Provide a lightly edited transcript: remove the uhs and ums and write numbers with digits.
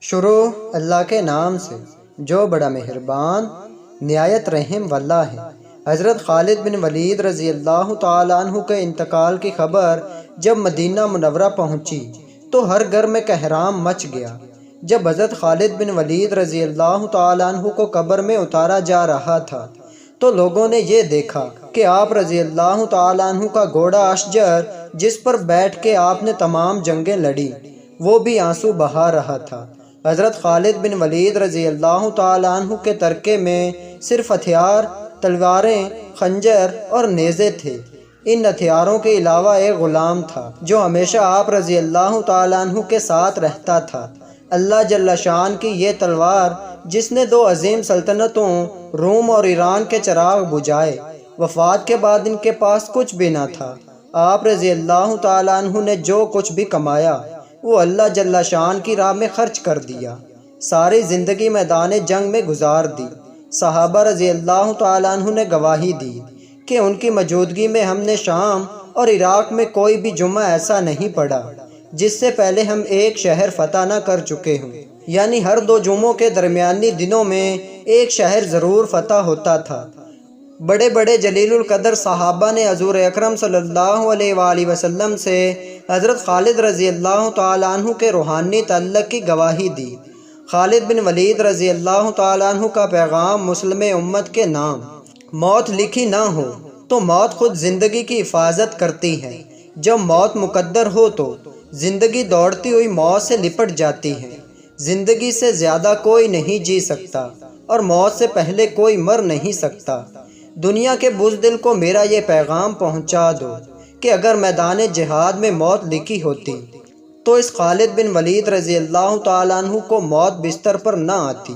شروع اللہ کے نام سے جو بڑا مہربان نہایت رحم والا ہے۔ حضرت خالد بن ولید رضی اللہ تعالیٰ عنہ کے انتقال کی خبر جب مدینہ منورہ پہنچی تو ہر گھر میں کہرام مچ گیا۔ جب حضرت خالد بن ولید رضی اللہ تعالیٰ عنہ کو قبر میں اتارا جا رہا تھا تو لوگوں نے یہ دیکھا کہ آپ رضی اللہ تعالیٰ عنہ کا گھوڑا اشجر جس پر بیٹھ کے آپ نے تمام جنگیں لڑی وہ بھی آنسو بہا رہا تھا۔ حضرت خالد بن ولید رضی اللہ تعالیٰ عنہ کے ترکے میں صرف ہتھیار، تلواریں، خنجر اور نیزے تھے۔ ان ہتھیاروں کے علاوہ ایک غلام تھا جو ہمیشہ آپ رضی اللہ تعالیٰ عنہ کے ساتھ رہتا تھا۔ اللہ جل شان کی یہ تلوار جس نے دو عظیم سلطنتوں روم اور ایران کے چراغ بجھائے، وفات کے بعد ان کے پاس کچھ بھی نہ تھا۔ آپ رضی اللہ تعالیٰ عنہ نے جو کچھ بھی کمایا وہ اللہ جل شان کی راہ میں خرچ کر دیا، ساری زندگی میدان جنگ میں گزار دی۔ صحابہ رضی اللہ تعالیٰ عنہ نے گواہی دی کہ ان کی موجودگی میں ہم نے شام اور عراق میں کوئی بھی جمعہ ایسا نہیں پڑھا جس سے پہلے ہم ایک شہر فتح نہ کر چکے ہوں، یعنی ہر دو جمعوں کے درمیانی دنوں میں ایک شہر ضرور فتح ہوتا تھا۔ بڑے بڑے جلیل القدر صحابہ نے حضور اکرم صلی اللہ علیہ وآلہ وسلم سے حضرت خالد رضی اللہ تعالیٰ عنہ کے روحانی تعلق کی گواہی دی۔ خالد بن ولید رضی اللہ تعالیٰ عنہ کا پیغام مسلم امت کے نام: موت لکھی نہ ہو تو موت خود زندگی کی حفاظت کرتی ہے۔ جب موت مقدر ہو تو زندگی دوڑتی ہوئی موت سے لپٹ جاتی ہے۔ زندگی سے زیادہ کوئی نہیں جی سکتا اور موت سے پہلے کوئی مر نہیں سکتا۔ دنیا کے بزدل کو میرا یہ پیغام پہنچا دو کہ اگر میدان جہاد میں موت لکھی ہوتی تو اس خالد بن ولید رضی اللہ تعالیٰ عنہ کو موت بستر پر نہ آتی۔